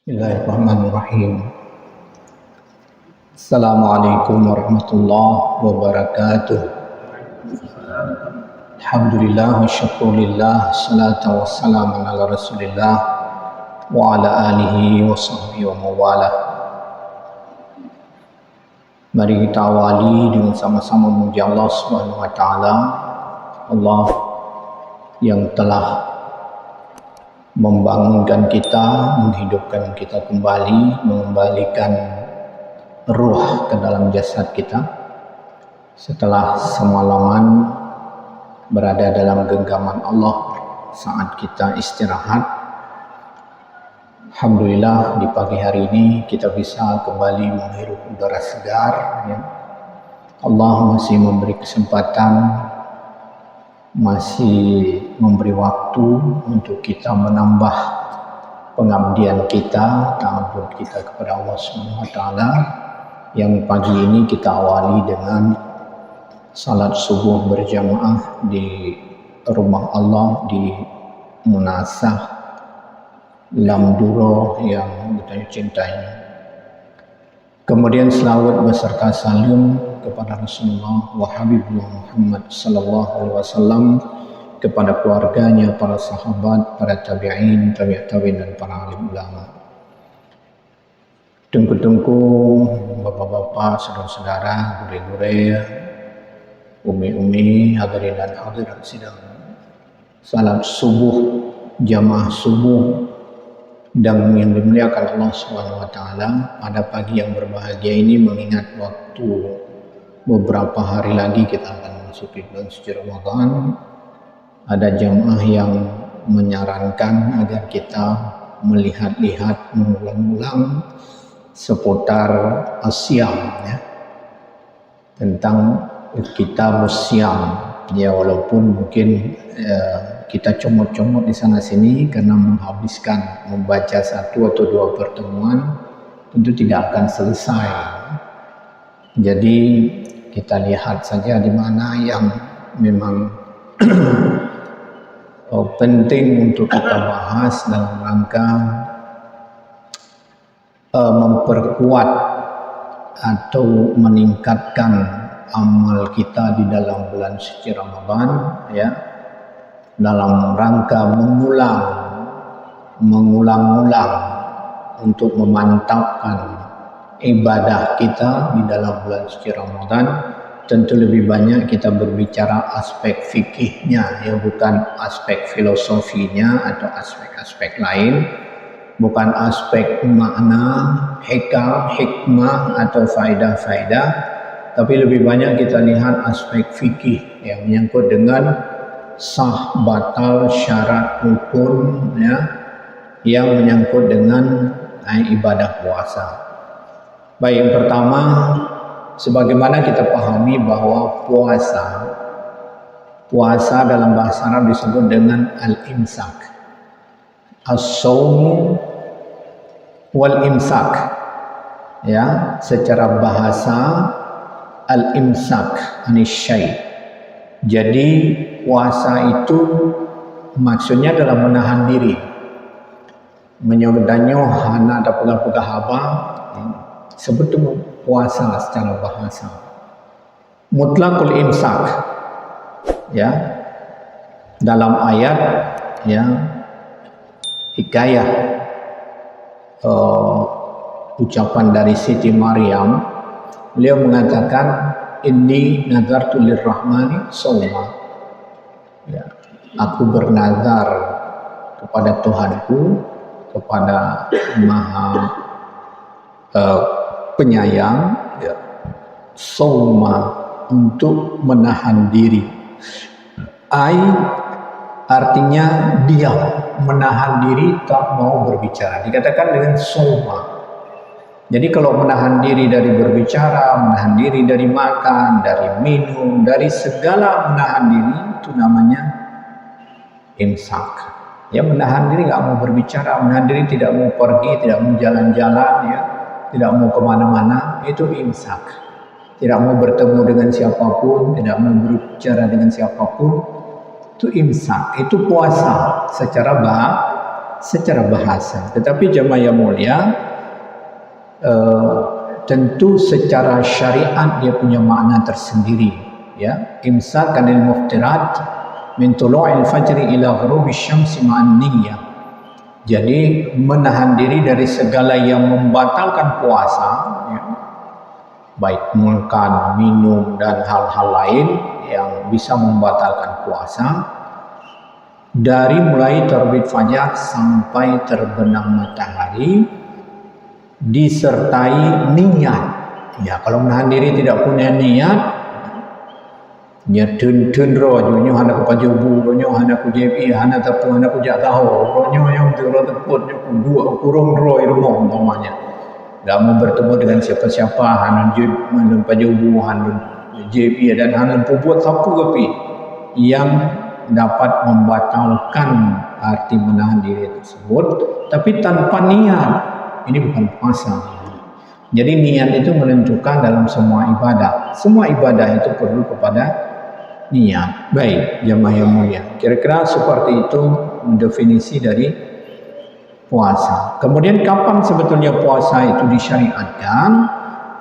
Bismillahirrahmanirrahim. Assalamualaikum warahmatullahi wabarakatuh. Alhamdulillah wa syukurillah, salatu wassalamu ala rasulillah wa ala alihi wa sahbihi wa mawalah. Mari kita awali dengan sama-sama memuji Allah Subhanahu wa taala, Allah yang telah membangunkan kita, menghidupkan kita kembali, mengembalikan ruh ke dalam jasad kita setelah semalaman berada dalam genggaman Allah saat kita istirahat. Alhamdulillah di pagi hari ini kita bisa kembali menghirup udara segar, ya. Allah masih memberi kesempatan, masih memberi waktu untuk kita menambah pengabdian kita, ta'abbud kita kepada Allah Subhanahu wa taala. Yang pagi ini kita awali dengan salat subuh berjamaah di rumah Allah di Munasah Lamduro yang kita cintai. Kemudian selawat beserta salam kepada Rasulullah wa Habibullah Muhammad sallallahu alaihi wasallam, kepada keluarganya, para sahabat, para tabi'in, tabi'in dan para alim ulama. Tungku-tungku, bapak-bapak, saudara-saudara, gure-gure, umi-umi, hadirin dan hadirat sidang salat subuh, jamaah subuh dan yang dimuliakan Allah Subhanahu wa taala. Pada pagi yang berbahagia ini, mengingat waktu beberapa hari lagi kita akan memasuki bulan suci Ramadan, ada jamaah yang menyarankan agar kita melihat-lihat, mengulang-ulang seputar asyam, ya, tentang kitab asyam. Ya, walaupun mungkin kita comot-comot di sana sini karena menghabiskan membaca satu atau dua pertemuan tentu tidak akan selesai. Jadi kita lihat saja di mana yang memang penting untuk kita bahas dalam rangka memperkuat atau meningkatkan amal kita di dalam bulan suci Ramadan, ya, dalam rangka mengulang-ulang untuk memantapkan ibadah kita di dalam bulan suci Ramadan. Tentu lebih banyak kita berbicara aspek fikihnya, ya, bukan aspek filosofinya atau aspek-aspek lain, bukan aspek makna, hikmah atau faedah-faedah, tapi lebih banyak kita lihat aspek fikih yang menyangkut dengan sah, batal, syarat, rukun, ya, yang menyangkut dengan ibadah puasa. Baik, yang pertama, sebagaimana kita pahami bahwa puasa dalam bahasa Arab disebut dengan al-imsak, as-shaum wal imsak, ya, secara bahasa al-imsak anisyai. Jadi puasa itu maksudnya adalah menahan diri, menyodanyo hana ada pegang-pegang haba, sebetulnya puasa secara bahasa. Mutlaqul imsak, ya, dalam ayat, ya, hikayah ucapan dari Siti Maryam, beliau mengatakan inni nazartu lirrahmani shauma, ya, aku bernazar kepada Tuhanku, kepada Maha penyayang, ya, shauma, untuk menahan diri. Artinya diam, menahan diri, tak mau berbicara, dikatakan dengan shauma. Jadi kalau menahan diri dari berbicara, menahan diri dari makan, dari minum, dari segala menahan diri, itu namanya imsak. Ya, menahan diri, nggak mau berbicara, menahan diri tidak mau pergi, tidak mau jalan-jalan, ya, tidak mau kemana-mana, itu imsak. Tidak mau bertemu dengan siapapun, tidak mau berbicara dengan siapapun, itu imsak, itu puasa secara bahasa. Tetapi jemaah yang mulia, tentu secara syariat dia punya makna tersendiri, ya. Imsak anil muftirat min tulu'il fajri ila ghurubi syamsi ma'an niyyah. Jadi menahan diri dari segala yang membatalkan puasa, ya, baik makan, minum dan hal-hal lain yang bisa membatalkan puasa, dari mulai terbit fajar sampai terbenam matahari, disertai niat. Ya, kalau menahan diri tidak punya niat, nya tun ro nyo hana ko pajubu nyo hana ko jepi hana tapu hana ko jak tahu ronyo yang ro teput nyo dua kurung ro irmo umpamanya, enggak mau bertemu dengan siapa-siapa, hana jud hana pajubu hana jepi dan hana buat sapu kepi yang dapat membatalkan arti menahan diri tersebut, tapi tanpa niat. Ini bukan puasa. Jadi niat itu menentukan dalam semua ibadah. Semua ibadah itu perlu kepada niat. Baik, jemaah yang mulia. Kira-kira seperti itu definisi dari puasa. Kemudian kapan sebetulnya puasa itu disyariatkan?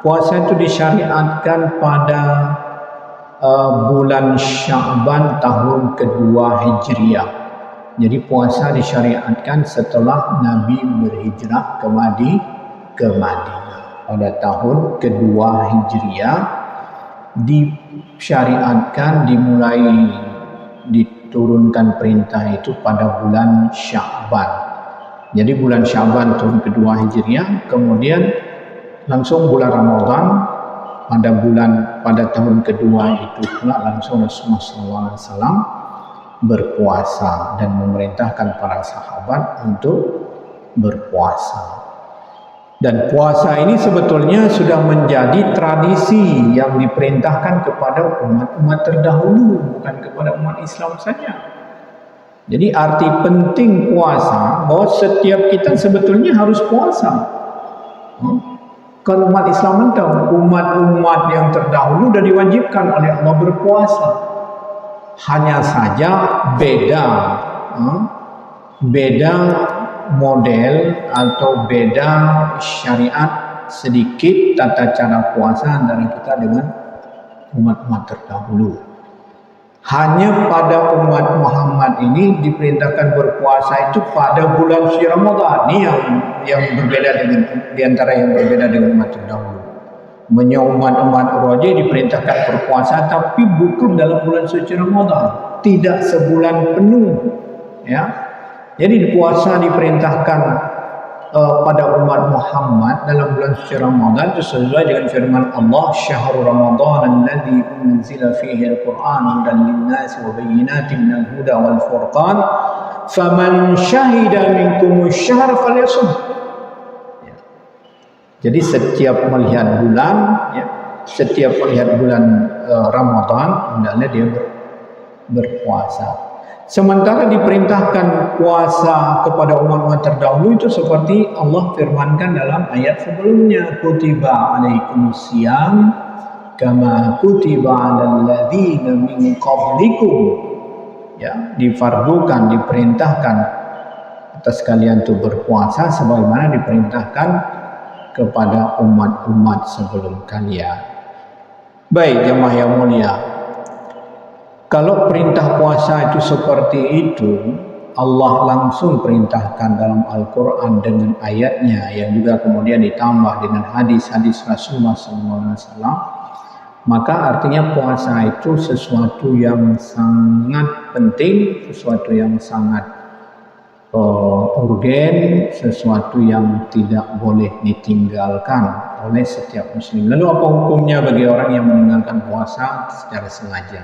Puasa itu disyariatkan pada bulan Sya'ban tahun kedua Hijriah. Jadi puasa disyariatkan setelah Nabi berhijrah ke Madinah pada tahun kedua Hijriah. Disyariatkan, dimulai diturunkan perintah itu pada bulan Sya'ban. Jadi bulan Sya'ban tahun kedua Hijriah, kemudian langsung bulan Ramadan pada tahun kedua itu pula langsung Rasulullah SAW berpuasa dan memerintahkan para sahabat untuk berpuasa. Dan puasa ini sebetulnya sudah menjadi tradisi yang diperintahkan kepada umat-umat terdahulu, bukan kepada umat Islam saja. Jadi arti penting puasa bahwa setiap kita sebetulnya harus puasa. Kalau umat Islam tahu, umat-umat yang terdahulu sudah diwajibkan oleh Allah berpuasa. Hanya saja beda model atau beda syariat sedikit tata cara puasa antara kita dengan umat-umat terdahulu. Hanya pada umat Muhammad ini diperintahkan berpuasa itu pada bulan suci Ramadan. Ini yang berbeda dengan diantara yang berbeda dengan umat terdahulu. Umat Roja diperintahkan berpuasa tapi bukan dalam bulan suci Ramadan, tidak sebulan penuh, ya. Jadi puasa diperintahkan pada umat Muhammad dalam bulan suci Ramadan itu sesuai dengan firman Allah, syahrul Ramadan alladzi unzila fihi al-Qur'an hudan lin-nasi wa bayyinatin minal huda wal furqan faman syahida minkum asy-syahr falyasum. Jadi setiap melihat bulan Ramadan hendaknya dia berpuasa. Sementara diperintahkan puasa kepada umat-umat terdahulu itu seperti Allah firmankan dalam ayat sebelumnya, kutiba alaikumusiyam kama kutiba alal ladzina min qablikum. Ya, difardukan, diperintahkan atas kalian untuk berpuasa sebagaimana diperintahkan kepada umat-umat sebelum kalian. Baik, jemaah yang mulia. Kalau perintah puasa itu seperti itu, Allah langsung perintahkan dalam Al-Quran dengan ayatnya yang juga kemudian ditambah dengan hadis-hadis Rasulullah SAW, maka artinya puasa itu sesuatu yang sangat penting, sesuatu yang sangat urgen, sesuatu yang tidak boleh ditinggalkan oleh setiap muslim. Lalu apa hukumnya bagi orang yang meninggalkan puasa secara sengaja?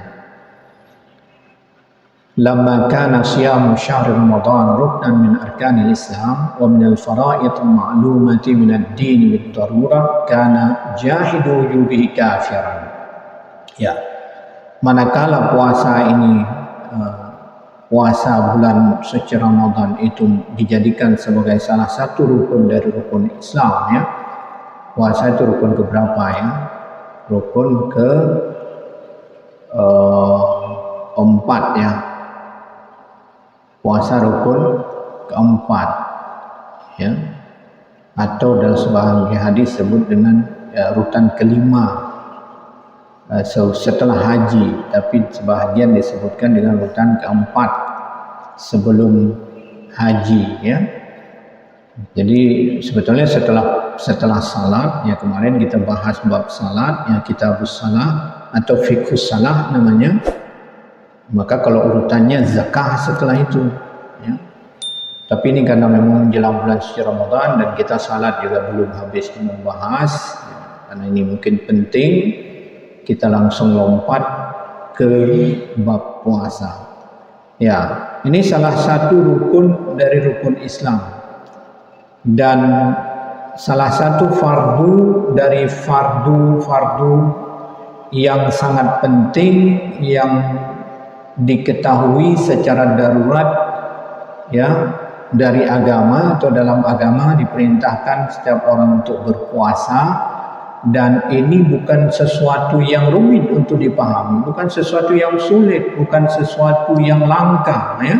Lamma kana siyamu syahr Ramadan ruknan min arkanil Islam wa min al-fara'id al-ma'lumati min ad-din bid-darurah kana jahidu wujubihi kafiran. Ya, manakala puasa ini puasa bulan suci Ramadan itu dijadikan sebagai salah satu rukun dari rukun Islam, ya. Puasa itu rukun keberapa, ya? Rukun ke empat, ya. Puasa rukun keempat, ya, atau dalam sebahagian hadis sebut dengan rutan kelima setelah haji, tapi sebahagian disebutkan dengan rutan keempat sebelum haji, ya. Jadi sebetulnya setelah salat, ya, kemarin kita bahas bab salat, ya, kitabus salat atau fiqhus salat namanya. Maka kalau urutannya zakah setelah itu, ya. Tapi ini karena memang menjelang bulan suci Ramadan dan kita salat juga belum habis membahas, ya, karena ini mungkin penting, kita langsung lompat ke bab puasa. Ya, ini salah satu rukun dari rukun Islam dan salah satu fardu dari fardu-fardu yang sangat penting yang diketahui secara darurat, ya, dari agama atau dalam agama diperintahkan setiap orang untuk berpuasa, dan ini bukan sesuatu yang rumit untuk dipahami, bukan sesuatu yang sulit, bukan sesuatu yang langka, ya.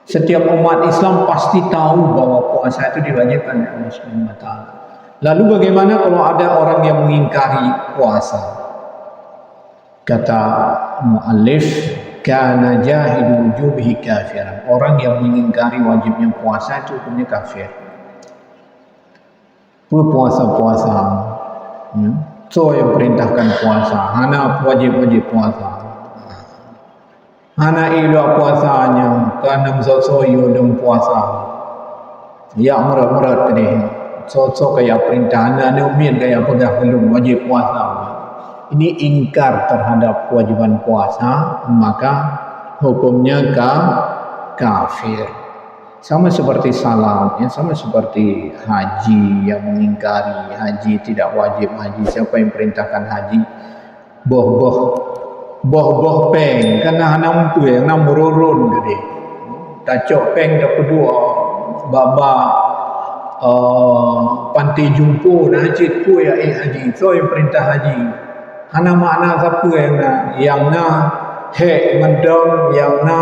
Setiap umat Islam pasti tahu bahwa puasa itu diwajibkan oleh Allah Subhanahu wa taala. Lalu bagaimana kalau ada orang yang mengingkari puasa? Kata muallif, kana jahidu wujubihi kafiran. Orang yang mengingkari wajibnya puasa itu hukumnya kafir. Puasa-puasa, ya. So yang perintahkan puasa, hana wajib-wajib puasa. Hana ila puasanya, kana msosoyo dan puasa. Ya merat-merat tadi. So kayak perintah hana umin kayak pegang belum wajib puasa. Ini ingkar terhadap kewajiban puasa, maka hukumnya kafir. Sama seperti salat, ya, sama seperti haji, yang mengingkari haji tidak wajib haji. Siapa yang perintahkan haji? Boh peng, karena hana untuk yang nam merurun gede. Tacok peng dah kedua, baba pantai jumpo na haji ku ya haji. So yang perintah haji. Hana makna siapa yang na he mendong, yang na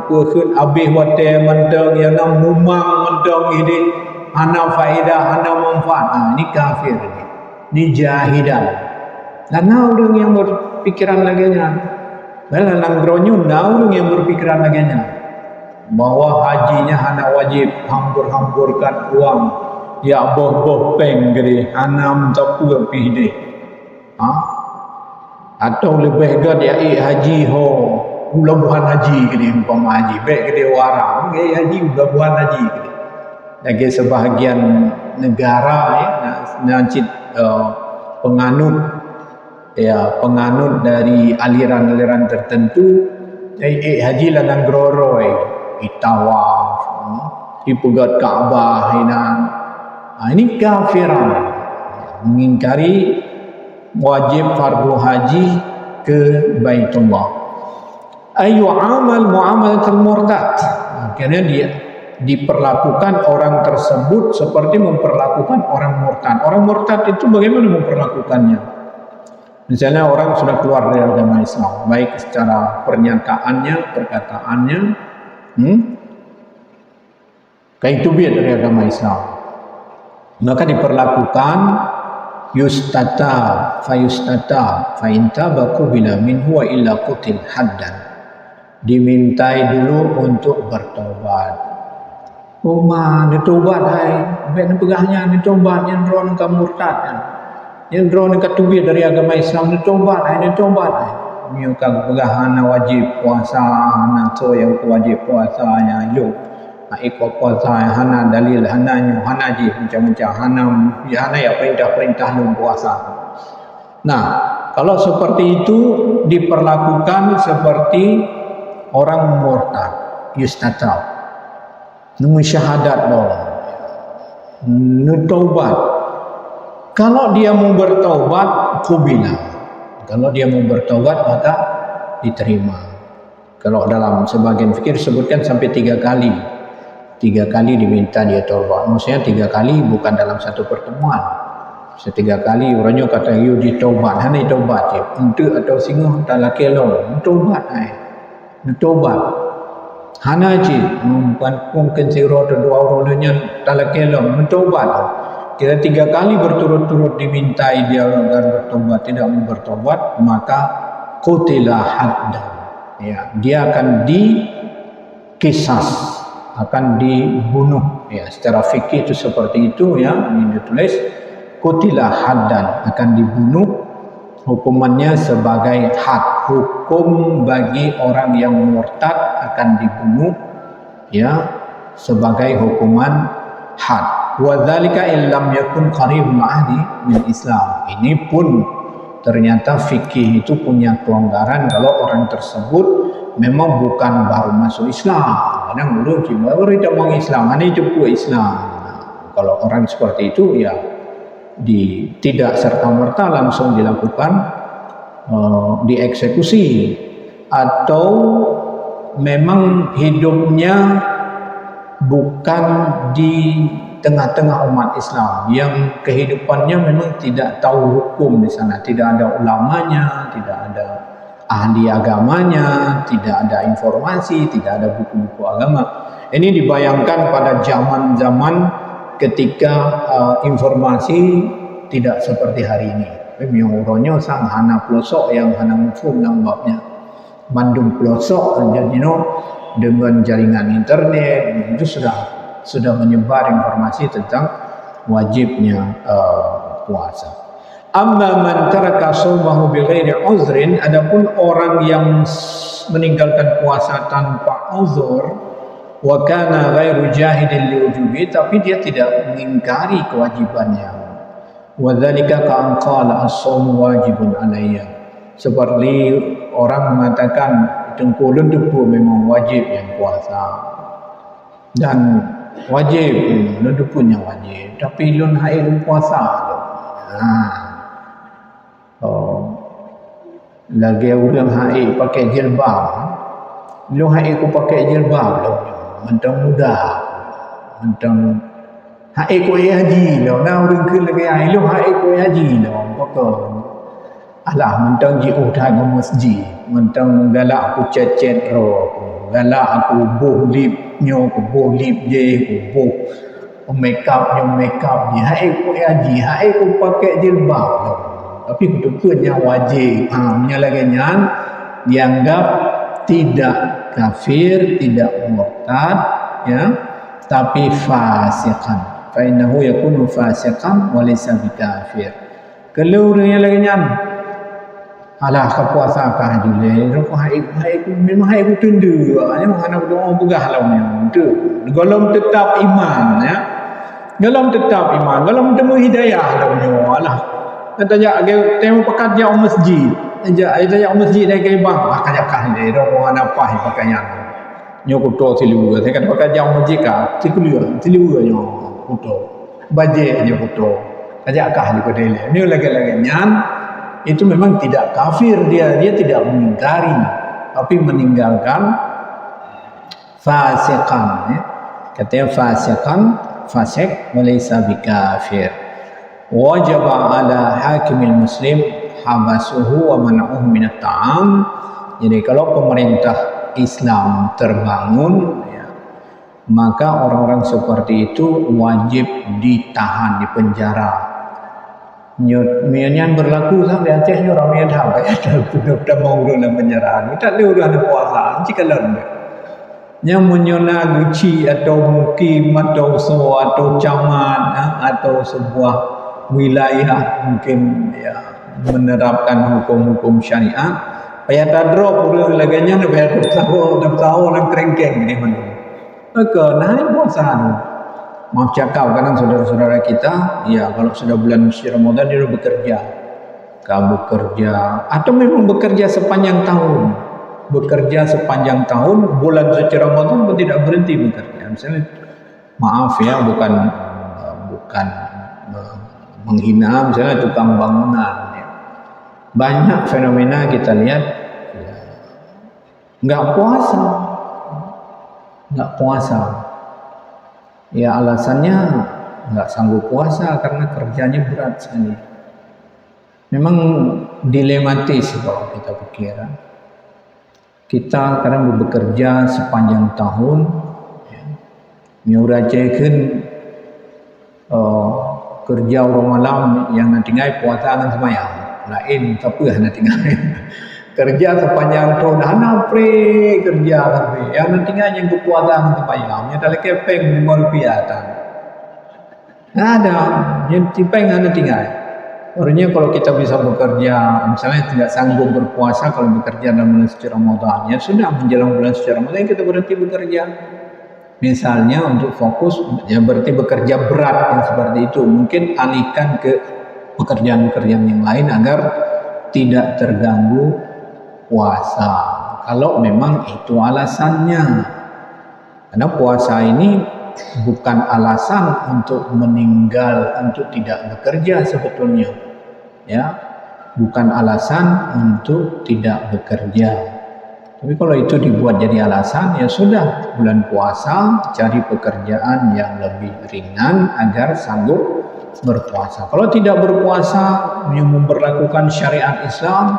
pukul abih wate mendong, yang na mumang mendong ini hana faedah, hana manfaat. Ini kafir ini jahidan. Karena orang yang berpikiran laginya, malah langgronyo orang yang berpikiran laginya bahwa hajinya hana wajib hambur-hamburkan uang, ya boh peng gede, hana mencapu pihde. Atau lebih gad ya haji ho ulabuhan haji gede, umpama haji baik gede warang gede haji ulabuhan haji gede. Lagi sebahagian negara, ya, nancit penganut dari aliran-aliran tertentu, haji lanang groroi itawaf ipugat Ka'bah ini kafiran, mengingkari wajib fardu haji ke Baitullah. Ayu amal muamalatul murtad, karena dia diperlakukan orang tersebut seperti memperlakukan orang murtad. Orang murtad itu bagaimana memperlakukannya? Misalnya orang sudah keluar dari agama Islam, baik secara pernyataannya, perkataannya, kayak itu biar dari agama Islam, maka diperlakukan yustata fa intabaku bila min huwa illa qutil haddan, dimintai dulu untuk bertobat. Ditobat hai ben pegahnya ditobat yang ron ka murtad yang ron ka tubir dari agama Islam ditobat hai miu ka pegahana wajib puasa hana so yang wajib puasanya yo ikut puasa hana dalil hananya hana ji macam-macam hana ya perintah lu puasa. Nah, kalau seperti itu diperlakukan seperti orang murtad, yustatab, syahadat dong, nutobat. Kalau dia mau bertobat, kubila. Kalau dia mau bertobat maka diterima. Kalau dalam sebagian fikir sebutkan sampai 3 kali. 3 kali diminta dia taubat. Maksudnya 3 kali bukan dalam satu pertemuan. 3 kali orangnya kata you ditaubat, hanya taubat je. Untuk atau singa tak laki lo, taubat ai. Taubat. Hana ji mempan mungkin siro tu dua orangnya talakelom mentobat. Kira 3 kali berturut-turut dimintai dia agar bertobat, tidak mau bertobat, maka qutila haddan. Ya, dia akan dikisas, akan dibunuh. Ya, secara fikih itu seperti itu ya, ini ditulis qutila haddan, akan dibunuh. Hukumannya sebagai had, hukum bagi orang yang murtad akan dibunuh ya sebagai hukuman had. Wa dzalika illam yakun qaribul ahdi min Islam. Ini pun ternyata fikih itu punya kelonggaran kalau orang tersebut memang bukan baru masuk Islam. Kadang dulu baru tidak mau Islam, ini juga Islam. Nah, kalau orang seperti itu ya tidak serta-merta langsung dilakukan dieksekusi, atau memang hidupnya bukan di tengah-tengah umat Islam yang kehidupannya memang tidak tahu hukum di sana, tidak ada ulamanya, tidak ada ahli agamanya, tidak ada informasi, tidak ada buku-buku agama. Ini dibayangkan pada zaman-zaman ketika informasi tidak seperti hari ini. Memang orangnya sang hana pelosok yang hana mufum nang babnya Bandung pelosok, jadi dengan jaringan internet itu sudah menyebar informasi tentang wajibnya puasa. Amma man taraka shaumahu bighairi uzrin, adapun orang yang meninggalkan puasa tanpa uzur, wa kana ghairu jahidin liwujubi, tapi dia tidak mengingkari kewajibannya. Wa dzalika ka'an qala as-shaumu wajibun alayya, seperti orang mengatakan tengkulun depu memang wajib yang puasa dan wajib lun depunya wajib, tapi lun haid puasa. Lagi orang haid pakai jilbab, lun haid ku pakai jilbab mentang mudah, mentang haid ku haji lo, nah orang ke lagi haid lo haid ku haji lo, pokok alah mentang ji udah ke masjid, mentang galak aku cecet ro, galak aku buh lip nyo, aku buh lip je, aku buh make up nyo make up je, haid ku haji, haid ku pakai jilbab lo, tapi kedudukannya wajib. Menyalahkannya dianggap tidak kafir, tidak murtad ya, tapi fasikan. Fa innahu yakunu fasikan wa laysa bikafir. Kalau dia lagi nyan alah ka puasa ka jule, ro haid memang haid tundu, memang anak doa begah lawan tu. Golong tetap iman ya. Golong tetap iman, golong temu hidayah lawan alah. Katanya agak temu pakat dia masjid. Aja masjid dah ke bang, pakai kah ni ro orang apa pakaian. Nyo kuto silu, saya kata pakai jauh masjid ka, silu nyo kuto. Baje nyo kuto. Aja kah ni kodele. Ni lagi-lagi nyan itu memang tidak kafir, dia tidak mengingkari, tapi meninggalkan fasikan ya. Katanya fasikan, fasik walaysa bikafir. Wajib ala hakimil muslim habasuhu wa man'uhu minat ta'am. Jadi kalau pemerintah Islam terbangun ya, maka orang-orang seperti itu wajib ditahan di penjara. Nyan berlaku sampai Aceh ni orang yang dah sudah mau dalam penjara. Tak ada orang puasa, jika lalu. Yang menyona guci atau mukim atau so atau camat atau sebuah wilayah mungkin ya menerapkan hukum-hukum syariat. Payah tak drop orang laganya, payah tak tahu orang kerengkeng ni mana. Maka naik puasa tu. Maaf cakap kadang saudara-saudara kita, ya kalau sudah bulan suci Ramadan dia bekerja. Kau bekerja atau memang bekerja sepanjang tahun. Bekerja sepanjang tahun, bulan suci Ramadan pun tidak berhenti bekerja. Misalnya, maaf ya, bukan menghina, misalnya tukang bangunan. Ya. Banyak fenomena kita lihat, enggak puasa. Ya alasannya nggak sanggup puasa karena kerjanya berat sekali. Memang dilematis kalau kita pikir. Kita kadang bekerja sepanjang tahun, nyuracekeun kerja orang malam yang nanti puasa dengan semayang lain tapi nanti kerja sepanjang tahun hana pre kerja tapi yang nanti yang puasa dengan semayang yang tali kepeng Rp5 ada yang tipeng nanti Orangnya kalau kita bisa bekerja, misalnya tidak sanggup berpuasa kalau bekerja dalam bulan suci Ramadan, ya sudah menjelang bulan suci Ramadan kita berhenti bekerja. Misalnya untuk fokus, ya berarti bekerja berat yang seperti itu. Mungkin alihkan ke pekerjaan-pekerjaan yang lain agar tidak terganggu puasa. Kalau memang itu alasannya. Karena puasa ini bukan alasan untuk meninggal, untuk tidak bekerja sebetulnya. Ya, bukan alasan untuk tidak bekerja. Tapi kalau itu dibuat jadi alasan, ya sudah, bulan puasa cari pekerjaan yang lebih ringan agar sanggup berpuasa. Kalau tidak berpuasa yang memperlakukan syariat Islam,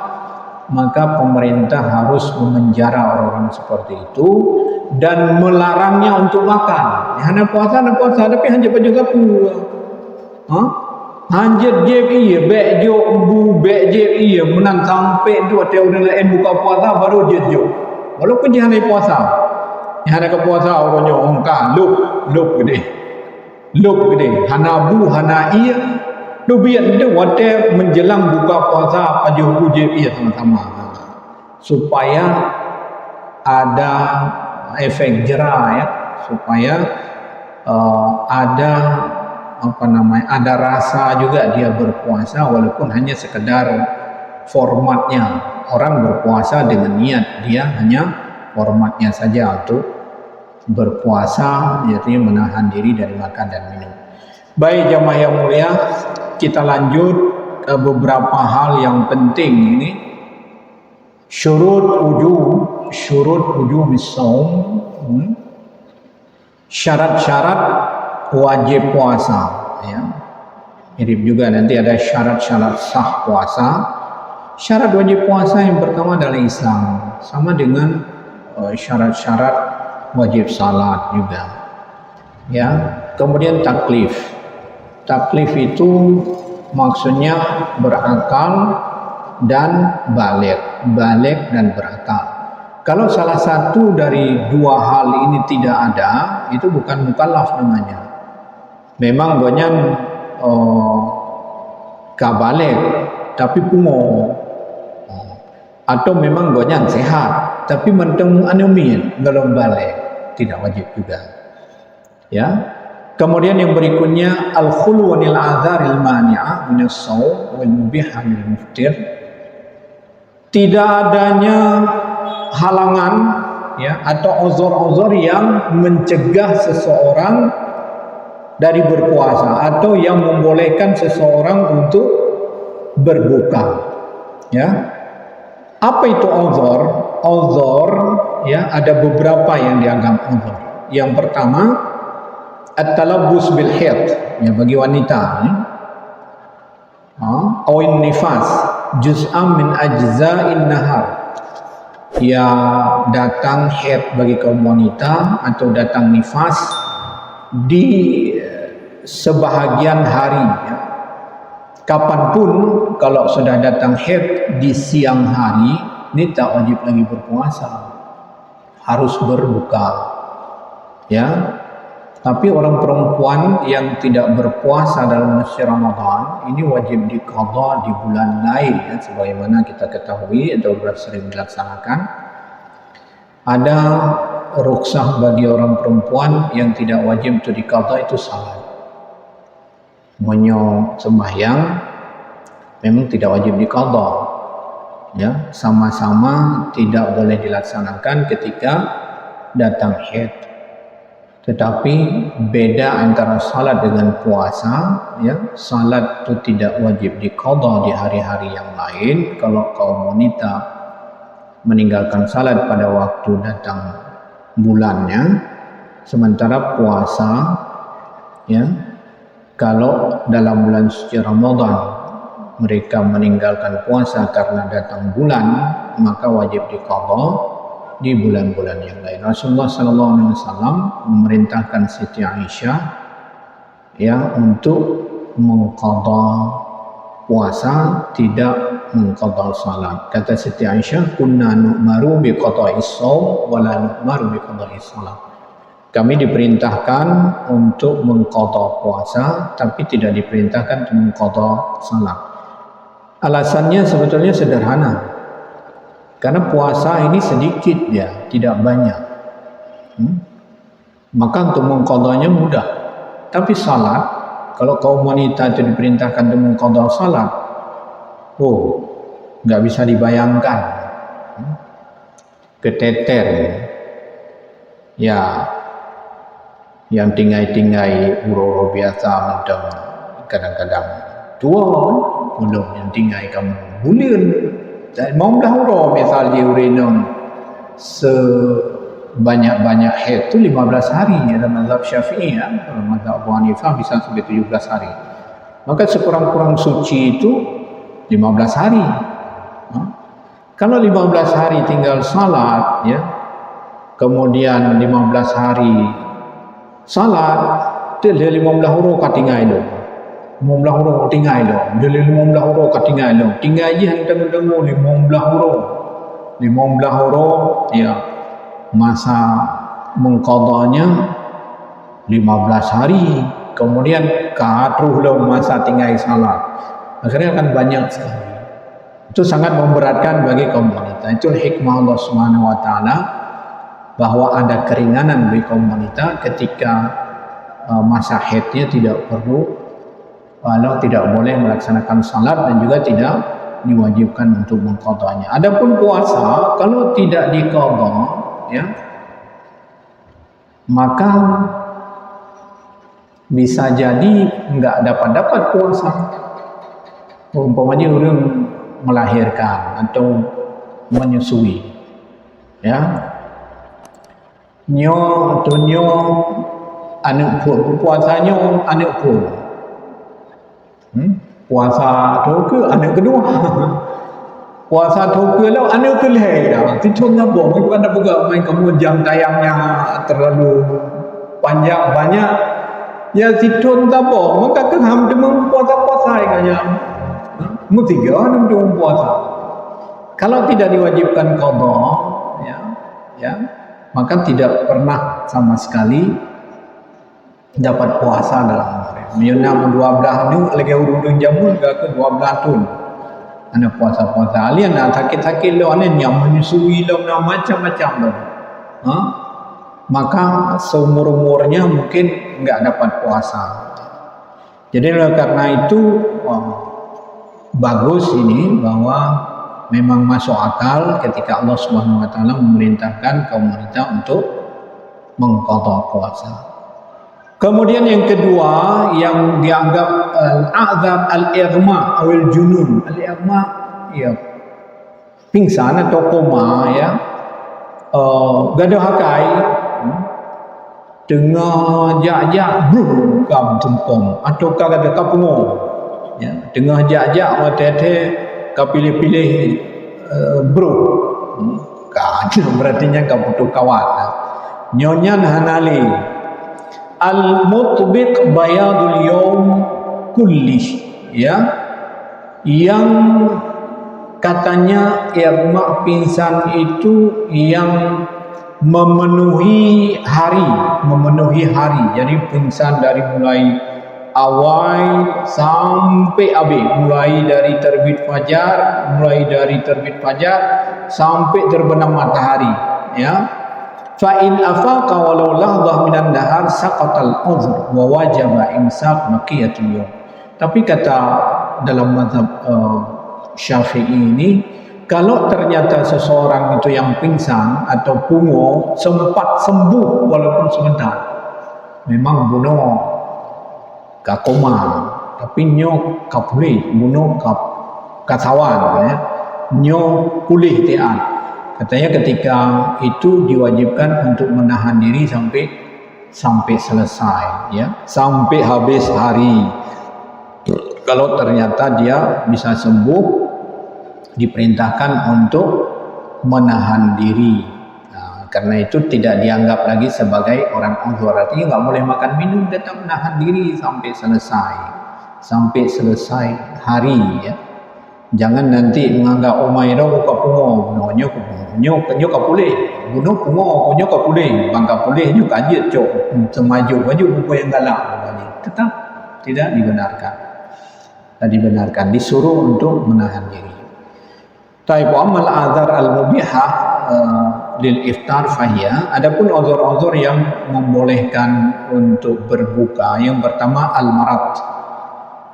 maka pemerintah harus memenjara orang-orang seperti itu dan melarangnya untuk makan. Hanya puasa, tapi hanya baju sapu. Hanjat je iya, bek jo, bu bek je iya, menang sampai tu ada orang lain buka puasa baru je jo. Walaupun dia hanya puasa, dia hanya ke puasa orangnya ongkar, lup gede, hana bu, hana iya, tu biar dia wadah menjelang buka puasa pada bu je iya sama-sama, supaya ada efek jerah ya, supaya ada rasa juga dia berpuasa walaupun hanya sekedar formatnya. Orang berpuasa dengan niat dia hanya formatnya saja untuk berpuasa, yaitu menahan diri dari makan dan minum. Baik jamaah yang mulia, kita lanjut ke beberapa hal yang penting ini. Syurut wujub shaum, syarat-syarat wajib puasa, ya. Mirip juga nanti ada syarat-syarat sah puasa. Syarat wajib puasa yang pertama adalah Islam, sama dengan syarat-syarat wajib salat juga, ya. Kemudian taklif. Taklif itu maksudnya berakal dan balik dan berakal. Kalau salah satu dari dua hal ini tidak ada, itu bukan mukallaf namanya. Memang banyak kabalik tapi pungo, atau memang banyak sehat tapi menteng anemin dalam balik, tidak wajib juga. Ya. Kemudian yang berikutnya al-khulu wanil adzaril mani'ah min as-shaum wal mubihah lil muftir. Tidak adanya halangan, ya, atau uzur-uzur yang mencegah seseorang dari berpuasa atau yang membolehkan seseorang untuk berbuka, ya. Apa itu uzur? Uzur, ya, ada beberapa yang dianggap uzur. Yang pertama at-talabbus bil haid, ya, bagi wanita, ya. Awin nifas juz'am min ajza'in nahar, ya, datang haid bagi kaum wanita atau datang nifas di sebahagian hari, ya. Kapanpun kalau sudah datang haid di siang hari, ini tak wajib lagi berpuasa, harus berbuka, ya. Tapi orang perempuan yang tidak berpuasa dalam bulan Ramadan ini wajib diqadha di bulan lain, ya, sebagaimana kita ketahui atau sering dilaksanakan. Ada rukhsah bagi orang perempuan yang tidak wajib untuk diqadha, itu salat. Sembahyang memang tidak wajib diqadha, ya, sama-sama tidak boleh dilaksanakan ketika datang haid. Tetapi beda antara salat dengan puasa, ya. Salat itu tidak wajib diqadha di hari-hari yang lain kalau kaum wanita meninggalkan salat pada waktu datang bulannya. Sementara puasa, ya, kalau dalam bulan suci Ramadan mereka meninggalkan puasa karena datang bulan, maka wajib diqadha. di bulan-bulan yang lain. Rasulullah sallallahu alaihi wasallam memerintahkan Siti Aisyah ya untuk mengqadha puasa, tidak mengqadha salat. Kata Siti Aisyah, kunna nu'maru bi qada'is shaum wa la nu'maru bi qada'is salat. Kami diperintahkan untuk mengqadha puasa tapi tidak diperintahkan untuk mengqadha salat. Alasannya sebetulnya sederhana. Karena puasa ini sedikit ya, tidak banyak. Maka untuk mengqadhanya mudah. Tapi salat, kalau kaum wanita itu diperintahkan untuk mengqadha salat, nggak bisa dibayangkan. Keteter. Ya, yang tinggai-tinggai uro biasa mendem kadang-kadang tua belum yang tinggai kamu bulan dan mau dah uro misalnya urinum sebanyak-banyak haid itu 15 hari dalam mazhab Syafi'i ya, dalam mazhab Abu Hanifah bisa sampai 17 hari. Maka sekurang-kurang suci itu 15 hari. Kalau 15 hari tinggal salat ya, kemudian 15 hari salat, dia 15 huruf katingai lo. 15 huruf tinggai lo. Dia 15 huruf katingai lo. Tinggai je hang tengok 15 huruf. 15 huruf ya. Masa mengqadhanya 15 hari. Kemudian katruh lo masa tinggal salat. Akhirnya akan banyak sekali. Itu sangat memberatkan bagi kaum wanita. Itu hikmah Allah Subhanahu wa taala bahwa ada keringanan bagi kaum wanita ketika masa haidnya tidak perlu, kalau tidak boleh melaksanakan salat dan juga tidak diwajibkan untuk mengqadhanya. Adapun puasa kalau tidak diqadha ya, maka bisa jadi enggak dapat puasa. Umpamanya orang melahirkan atau menyusui ya, nyo anak pun puasanya anak pun puasa tu ke anak kedua puasa tu ke lah anak ke dah tidur ngabong bukan ada buka main kamu jam tayangnya terlalu panjang banyak ya tidur ngabong maka kan ham demam puasa kayaknya mutiga nam demam puasa kalau tidak diwajibkan qadha ya maka tidak pernah sama sekali dapat puasa dalam hari. Menyunam 12 ni lagi urung jamu ke 12 tahun. Ana puasa-puasa alien nak sakit-sakit lo ane yang menyusui lo macam-macam lo. Maka seumur-umurnya mungkin enggak dapat puasa. Jadi karena itu bagus ini bahwa memang masuk akal ketika Allah Subhanahu wa taala memerintahkan kaum wanita untuk mengqadha puasa. Kemudian yang kedua yang dianggap al-a'dzab al-ighma atau al-junun. Al-ighma ya pingsan atau koma ya. Gaduh hakai dengar jak-jak kam tumpong atau kata kapungo ya, dengar jak-jak watete kapilih-pilih bro kan berartinya kau butuh kawan. Nyonya hanali al-mutbiq bayadul yawm kulli ya, yang katanya irma pingsan itu yang memenuhi hari. Jadi pingsan dari mulai awal sampai habis, mulai dari terbit fajar sampai terbenam matahari ya. Fa in afaqa walau lahdah minan nahar saqatal uzr wa wajaba imsak baqiyatul yawm. Tapi kata dalam mazhab Syafi'i ini, kalau ternyata seseorang itu yang pingsan atau pungo sempat sembuh walaupun sebentar, memang bunuh kakoma, tapi nyo kapuli bunuh kasawan ya, nyo pulih tian. Katanya ketika itu diwajibkan untuk menahan diri sampai selesai ya, sampai habis hari. Kalau ternyata dia bisa sembuh, diperintahkan untuk menahan diri. Karena itu tidak dianggap lagi sebagai orang uzur. Artinya nggak boleh makan minum, tetap menahan diri sampai selesai hari ya. Jangan nanti menganggap omai dah buka pungo, nyok kapuleh, bunuh pungo, nyok kapuleh, bangka puleh nyok kajet cok, semaju baju buku yang galak, tetap tidak dibenarkan, disuruh untuk menahan diri. Taib amal adzar al-mubihah lil iftar fahiyah. Adapun uzur-uzur yang membolehkan untuk berbuka, yang pertama al-marad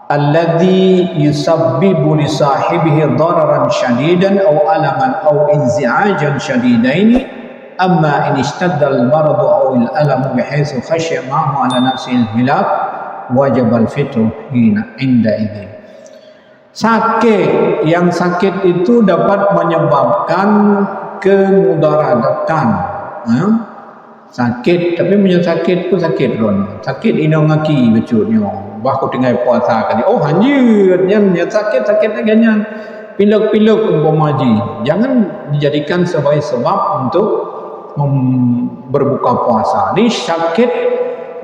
alladhi yusabbibu li sahibihi dararan shadidan aw alaman aw inzi'ajan shadidain, amma in ishtadda al-marad aw al-alam bihaythu khashya ma'ahu ala nafsihi al-hilak wajib al-fitr inda idzin. Sakit, yang sakit itu dapat menyebabkan kemudaratan. Sakit, tapi punya sakit pun sakit ron. Sakit inong ngaki becutnya. Bahku tinggal puasa kan. Oh hanjir, yang sakit lagi pilek umpamaji. Jangan dijadikan sebagai sebab untuk berbuka puasa. Ini sakit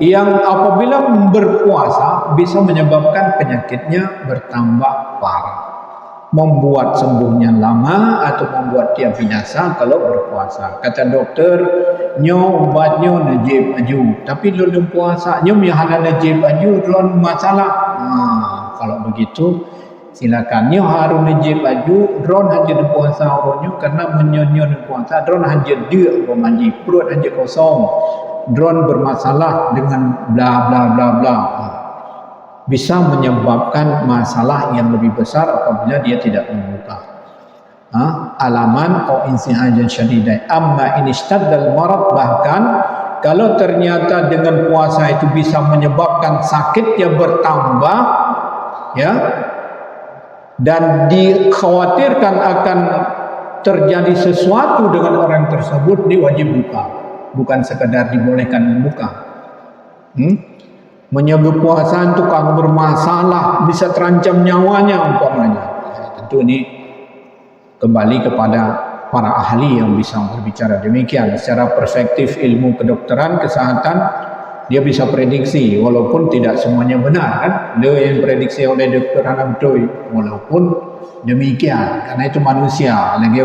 yang apabila berpuasa bisa menyebabkan penyakitnya bertambah parah, membuat sembuhnya lama atau membuat dia binasa kalau berpuasa. Kata dokter, nyo obatnya najib aju, tapi dalam puasa nyo mihala najib aju ron masalah. Kalau begitu silakan nyo harus najib aju ron hanya di puasa orangnya, karena menyonyo di puasa ron hanya dia bermanji perut hanya kosong, ron bermasalah dengan bla bla bla bla, bisa menyebabkan masalah yang lebih besar apabila dia tidak membuka. Alaman atau insihajan syadidai. Amma in ishtaddal marad, bahkan kalau ternyata dengan puasa itu bisa menyebabkan sakitnya bertambah ya, dan dikhawatirkan akan terjadi sesuatu dengan orang tersebut, dia wajib buka, bukan sekedar dibolehkan membuka. Menyebut puasa itu kalau bermasalah bisa terancam nyawanya umpamanya. Tentu ini kembali kepada para ahli yang bisa berbicara demikian. Secara perspektif ilmu kedokteran, kesehatan, dia bisa prediksi walaupun tidak semuanya benar kan. Dia yang prediksi oleh dokter Hanam Toy, walaupun demikian, karena itu manusia lagi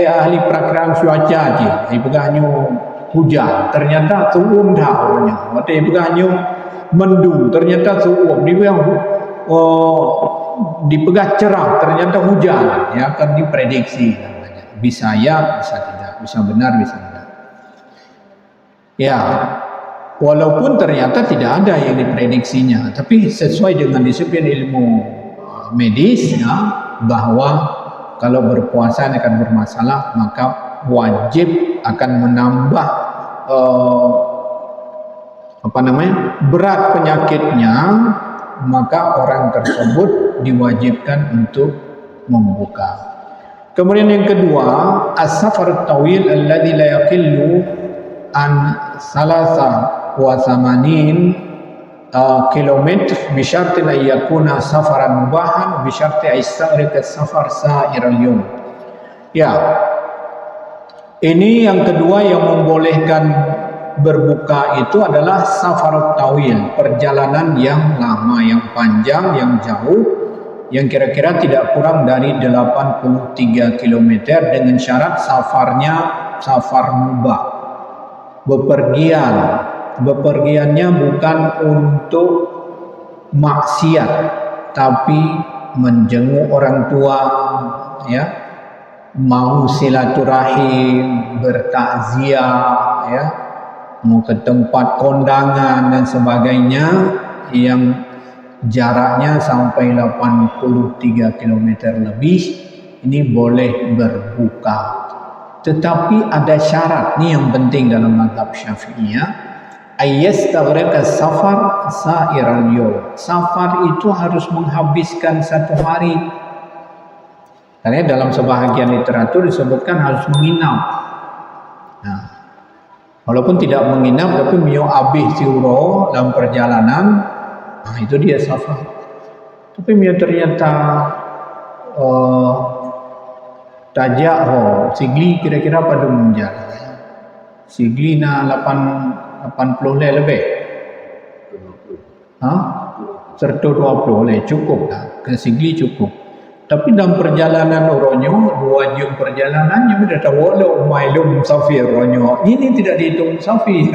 ahli perakiraan cuaca aja. Ibagahnya hujan, ternyata suum daunnya. Waktu ibagahnya mendung, ternyata suum. Dia dipegah cerah, ternyata hujan, ya akan diprediksi namanya. Bisa ya, bisa tidak, bisa benar, bisa tidak. Ya, walaupun ternyata tidak ada yang diprediksinya, tapi sesuai dengan disiplin ilmu medis ya, bahwa kalau berpuasa akan bermasalah, maka wajib akan menambah berat penyakitnya, maka orang tersebut diwajibkan untuk membuka. Kemudian yang kedua, as-safar tawil alladhi la yaqillu an salasa wa thamanin kilometer bisyarti la yakuna safaran mubahan bisyarti aistaghriq as-safar sa'iral yawm. Ya, ini yang kedua yang membolehkan berbuka itu adalah safarut tawil, perjalanan yang lama, yang panjang, yang jauh, yang kira-kira tidak kurang dari 83 km dengan syarat safarnya safar mubah, bepergiannya bukan untuk maksiat tapi menjenguk orang tua ya, mau silaturahim, bertakziah ya, mau ke tempat kondangan dan sebagainya yang jaraknya sampai 83 km lebih, ini boleh berbuka. Tetapi ada syarat nih yang penting dalam mazhab Syafi'iyah, ayyastaghriqa safar sa'iral yawm. Safar itu harus menghabiskan satu hari. Karena dalam sebahagian literatur disebutkan harus menginap. Nah, walaupun tidak menginap tapi mio abih siuro dalam perjalanan, nah itu dia safar. Tapi mio ternyata Tajak sigli kira-kira pada menjar. Sigli na 80 lebih. Ha? Serta 20 oleh cukup dah. Ke sigli cukup. Tapi dalam perjalanan oronyo 2 jam perjalanannya sudah tahu walau mailum musafir oronyo. Ini tidak dihitung musafir.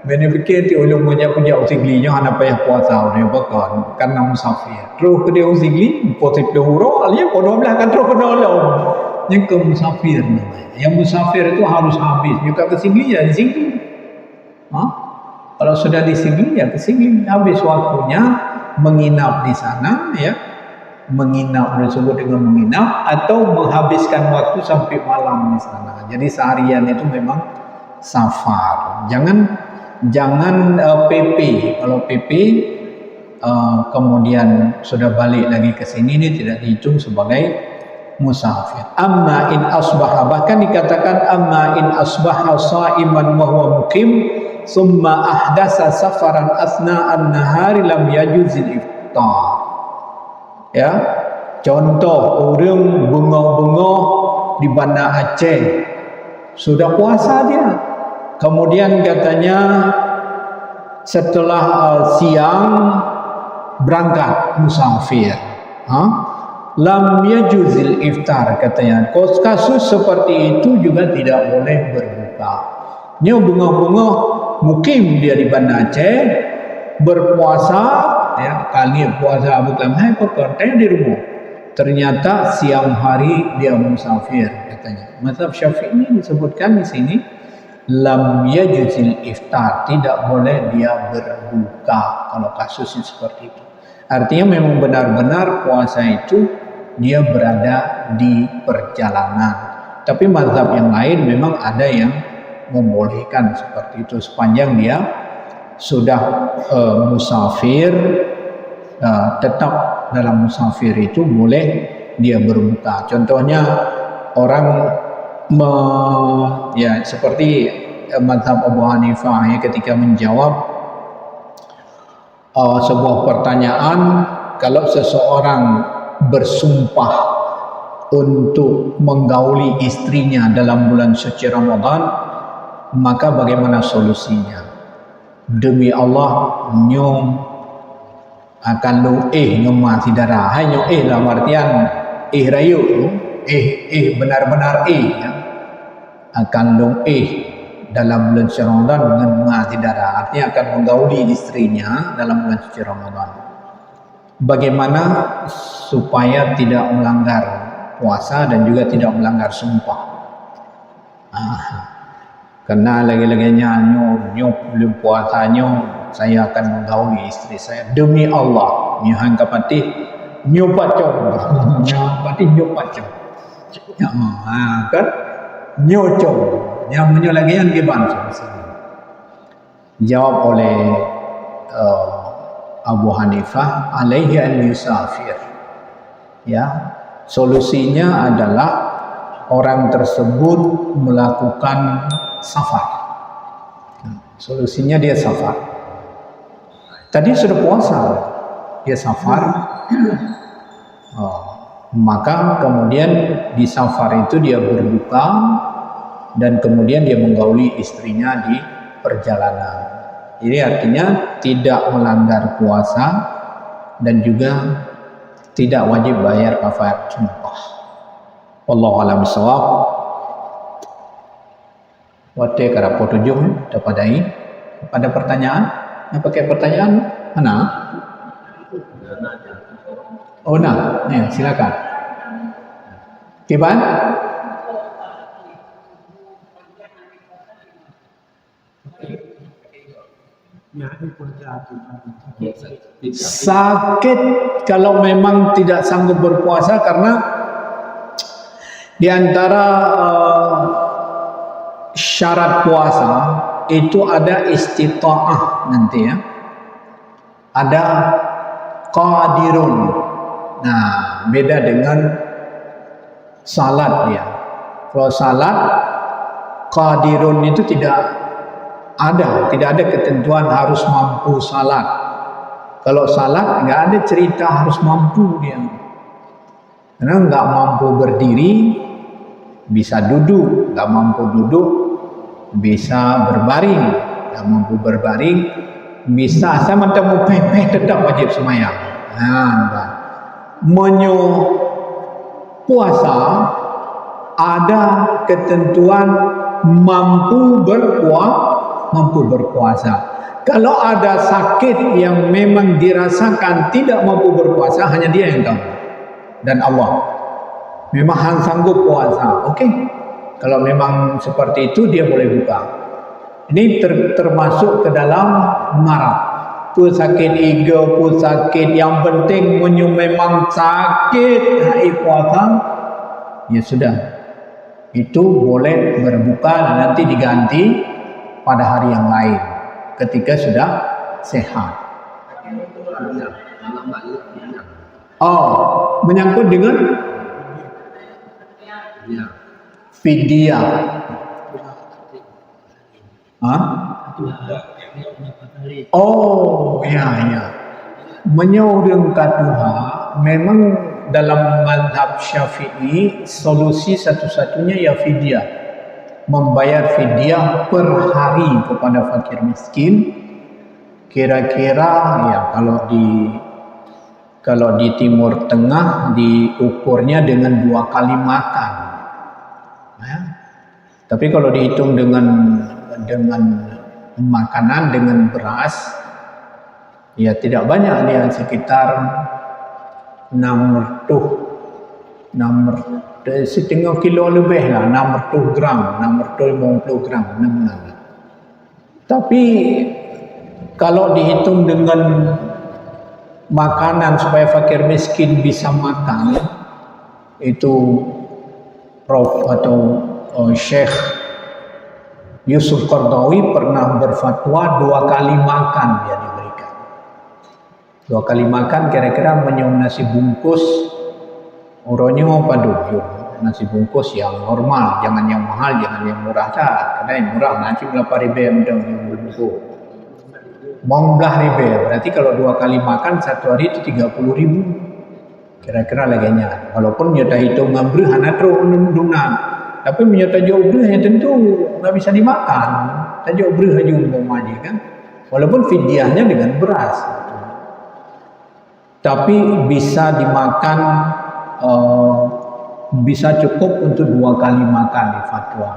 Bene fikir ti ulung punya siglinyo anak payah puasa oronyo bakon karena musafir. Terus ke dia sigli positif euro alia podo belah kan terus ke dolong. Yang ke musafir namanya. Yang musafir itu harus habis. Juga ke sigli ya di sigli. Ha? Kalau sudah di sigli ya ke sigli. Habis waktunya menginap di sana ya. Menginap, disebut dengan menginap atau menghabiskan waktu sampai malam di sana. Jadi seharian itu memang safar. Jangan PP. Kalau PP kemudian sudah balik lagi ke sini ini tidak dihitung sebagai musafir. Amma in asbaha, bahkan dikatakan amma in asbaha sha'iman wa huwa muqim summa ahdasa safaran asna'an nahari lam yajuzil iftar. Ya, contoh orang bengok-bengok di Banda Aceh sudah puasa dia, kemudian katanya setelah siang berangkat musafir, lam yajuzil iftar katanya. Kasus seperti itu juga tidak boleh berbuka. Nyo bengok-bengok mukim dia di Banda Aceh berpuasa. Ya, kali puasa bukan hai pekerja di rumah. Ternyata siang hari dia musafir katanya. Mazhab Syafi'i disebutkan di sini lam yajuzil iftar, tidak boleh dia berbuka kalau kasusnya seperti itu. Artinya memang benar-benar puasa itu dia berada di perjalanan. Tapi mazhab yang lain memang ada yang membolehkan seperti itu sepanjang dia sudah musafir, tetap dalam musafir itu boleh dia berbuka. Contohnya orang ya seperti mazhab Abu Hanifah ya, ketika menjawab sebuah pertanyaan, kalau seseorang bersumpah untuk menggauli istrinya dalam bulan suci Ramadan, maka bagaimana solusinya? Demi Allah nyom akan lu nyom mati darah. Hai nyom dalam artian rayu benar-benar ya. Akan lu dalam bulan suci Ramadan dengan mati darah. Artinya akan menggauli istrinya dalam bulan suci Ramadan. Bagaimana supaya tidak melanggar puasa dan juga tidak melanggar sumpah? Karena lagi-laginya nyok belum puasanya saya akan menggauli istri saya demi Allah nyuhan kapati nyopacong nyopati nyopacong ya kan nyocong yang menyolagian gimana jawab oleh Abu Hanifah alaihi an yusafir ya, solusinya adalah orang tersebut melakukan safar. Solusinya dia safar. Tadi sudah puasa, dia safar. Maka kemudian di safar itu dia berbuka dan kemudian dia menggauli istrinya di perjalanan. Jadi artinya tidak melanggar puasa dan juga tidak wajib bayar kafarat sumpah. Wallahu a'lam bishawab. Wate kara potujung dapadai. Pada pertanyaan? Pakai pertanyaan mana? Oh nah, ya, silakan. Kiban? Sakit kalau memang tidak sanggup berpuasa karena di antara syarat puasa itu ada istita'ah nanti ya. Ada qadirun. Nah, beda dengan salat dia. Kalau salat qadirun itu tidak ada ketentuan harus mampu salat. Kalau salat nggak ada cerita harus mampu dia. Karena nggak mampu berdiri, bisa duduk, nggak mampu duduk, bisa berbaring, nggak mampu berbaring, bisa saya mau peh tetap wajib semayang. Menyo puasa ada ketentuan mampu berpuasa. Kalau ada sakit yang memang dirasakan tidak mampu berpuasa, hanya dia yang tahu dan Allah. Memang sanggup puasa, oke. Kalau memang seperti itu dia boleh buka. Ini termasuk ke dalam marah. Pun sakit ego, pun sakit, yang penting memang sakit hari puasa, ya sudah, itu boleh berbuka dan nanti diganti pada hari yang lain ketika sudah sehat. Oh, menyangkut dengan fidyah. Oh, ya. Menyorong kaduha memang dalam mazhab Syafi'i solusi satu-satunya ya fidyah. Membayar fidyah per hari kepada fakir miskin. Kira-kira ya kalau di Timur Tengah diukurnya dengan 2 kali makan. Ya. Tapi kalau dihitung dengan makanan, dengan beras, ya tidak banyak, dia sekitar 600 setengah kilo lebih lah, 600 gram, 650 gram, 6. Tapi kalau dihitung dengan makanan supaya fakir miskin bisa makan, itu Prof atau Syekh Yusuf Qaradawi pernah berfatwa 2 kali makan dia diberikan. 2 kali makan kira-kira menyum nasi bungkus uronyo padu nasi bungkus yang normal, jangan yang mahal, jangan yang murah dah. Karena yang murah nanti berapa ribu yang bungkus. Mau belah ribu, berarti kalau 2 kali makan satu hari itu 30.000. Kira-kira laganya. Walaupun nyata hitung ngambil hanatro undungan. Tapi menyata jauh ya tentu nggak bisa dimakan. Tajuk brih aja umpamanya kan. Walaupun fidyahnya dengan beras. Tapi bisa dimakan, bisa cukup untuk 2 kali makan di fatwa.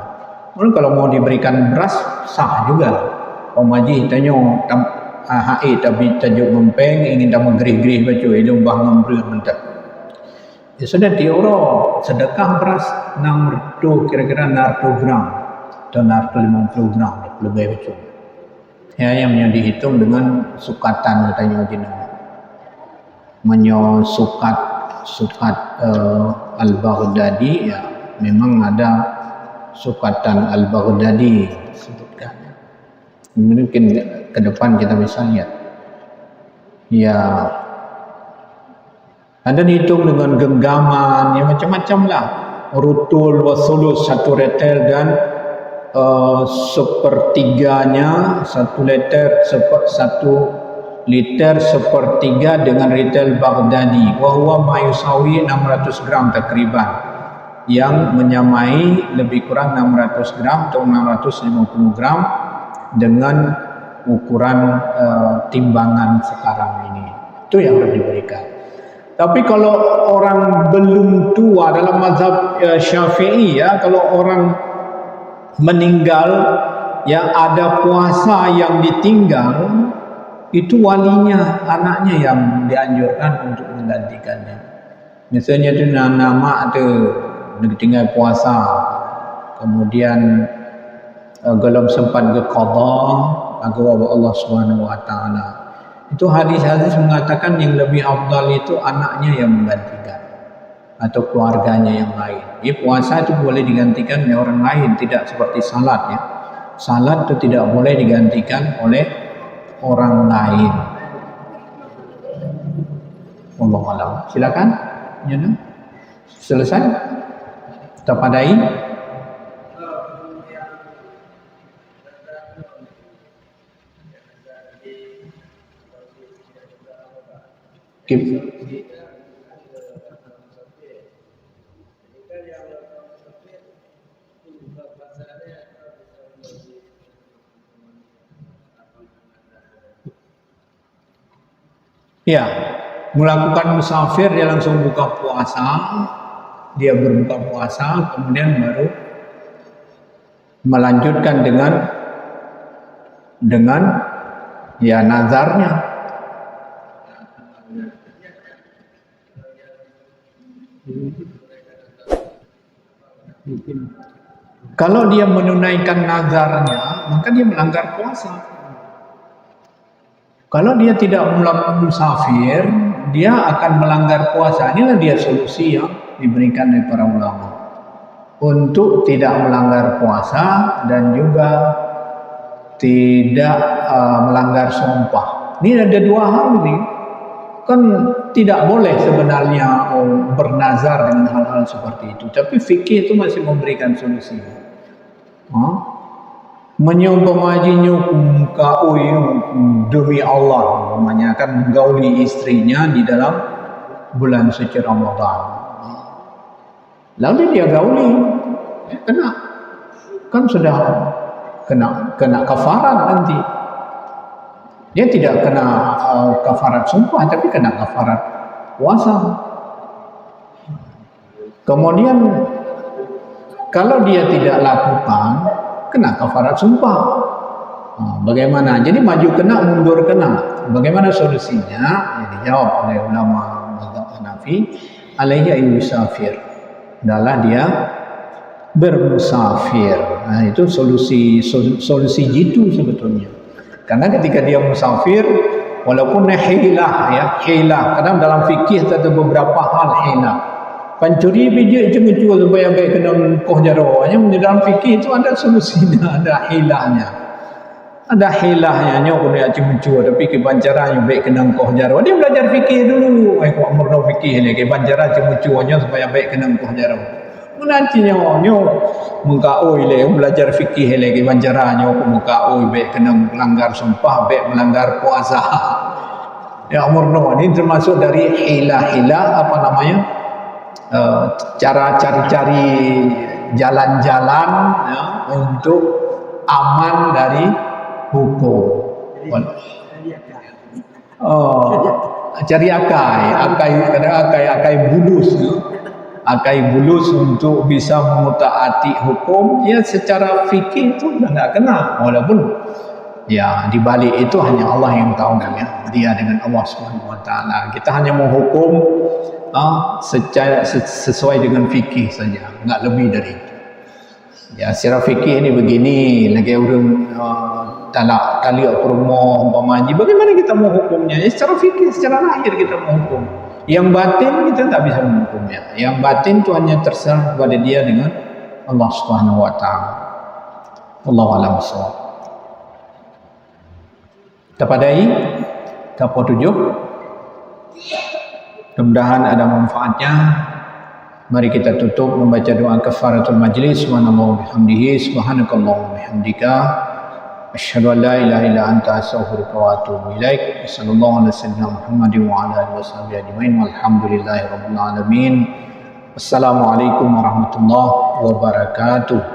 Kalau mau diberikan beras sah juga. Pemaji tanya HE tapi tajuk mempeng ingin tak gerih-gerih baca itu bah ngambrih mentah. Ya sudah diuro sedekah beras 600 kira-kira 600 gram atau 650 gram lebih betul. Ya yang dihitung dengan sukatan katanya jina. Menyo sukat Al-Baghdadi, ya memang ada sukatan Al-Baghdadi sebutkan. Mungkin ke depan kita bisa lihat. Ya ada dihitung dengan genggaman, ya macam-macam lah. Rutul wasulus 1 retel dan 1/3-nya 1 liter 1/3 dengan retel Baghdadi. Wahwa mayusawi 600 gram takriban, yang menyamai lebih kurang 600 gram atau 650 gram dengan ukuran timbangan sekarang ini. Itu yang harus diberikan. Tapi kalau orang belum tua dalam mazhab Syafi'i, ya, kalau orang meninggal ya ada puasa yang ditinggal, itu walinya, anaknya yang dianjurkan untuk menggantikannya. Misalnya itu nama itu tinggal puasa, kemudian belum sempat berqadha, agama Allah Subhanahu wa taala. Itu hadis-hadis mengatakan yang lebih afdal itu anaknya yang menggantikan atau keluarganya yang lain. Puasa itu boleh digantikan oleh orang lain, tidak seperti salat ya. Salat itu tidak boleh digantikan oleh orang lain. Wallahu a'lam. Silakan. Ya, selesai. Kita padai. Ya, melakukan musafir dia langsung buka puasa, dia berbuka puasa, kemudian baru melanjutkan dengan ya nazarnya. Kalau dia menunaikan nazarnya, maka dia melanggar puasa. Kalau dia tidak melakukan musafir, dia akan melanggar puasa. Inilah dia solusi yang diberikan oleh para ulama untuk tidak melanggar puasa dan juga tidak melanggar sumpah. Ini ada dua hal ini. Kan tidak boleh sebenarnya bernazar dengan hal-hal seperti itu. Tapi fikih itu masih memberikan solusi. Menyumpamajinya demi Allah, namanya kan menggauli istrinya di dalam bulan suci Ramadan. Lalu dia gauli, kena, kan sudah kena kafarat nanti. Dia tidak kena kafarat sumpah, tapi kena kafarat puasa. Kemudian kalau dia tidak lakukan, kena kafarat sumpah. Bagaimana? Jadi maju kena, mundur kena. Bagaimana solusinya? Ya, dijawab oleh ulama mazhab Hanafi, alaihi yusafir. Adalah dia bermusafir. Nah, itu solusi jitu sebetulnya. Karena ketika dia musafir, walaupun hilah ya, hilah. Kadang dalam fikih ada beberapa hal hilah. Pencuri biji cuma supaya baik kena koh jarawanya. Di dalam fikih itu ada solusinya, ada hilahnya. Ada hilahnya, nyok kena cuma tapi kebancaranya baik kena koh jarawa. Dia belajar fikih dulu. Kok murno fikih ni, kebancara cuma supaya baik kena koh jarawa. Nanti nyo mengkaoi le belajar fikih lagi banjaranya aku mengkaoi baik kena melanggar sumpah baik melanggar puasa. Ya umurno ini termasuk dari hilah-hilah apa namanya cara cari-cari jalan-jalan ya, untuk aman dari hukum. Cari akai bulus. Akai bulus untuk bisa mengutaati hukum, ya secara fikih itu sudah tidak kena, walaupun ya di balik itu hanya Allah yang tahu ya, dia dengan Allah Subhanahu Wa Taala. Kita hanya menghukum sesuai dengan fikih saja, nggak lebih dari itu. Ya secara fikih ini begini, lagi orang talak kali perumoh umpamanya, bagaimana kita mau hukumnya? Ya, secara fikih, secara lahir kita mau hukum. Yang batin kita tak bisa menghukumnya. Yang batin itu hanya terserah kepada dia dengan Allah Subhanahu Wa Taala. Wallahu a'lam bishawab. Kita padai tapo 7. Mudah-mudahan ada manfaatnya. Mari kita tutup membaca doa kafaratul majlis. Subhanallah bihamdihi, subhanakallahumma bihamdika, asyhadu an la ilaha illa anta astaghfiruka wa atubu ilaik. Sallallahu alaihi wasallam Muhammadin wa ala alihi washabihi ajmain. Walhamdulillahirabbil alamin. Wassalamualaikum warahmatullahi wabarakatuh.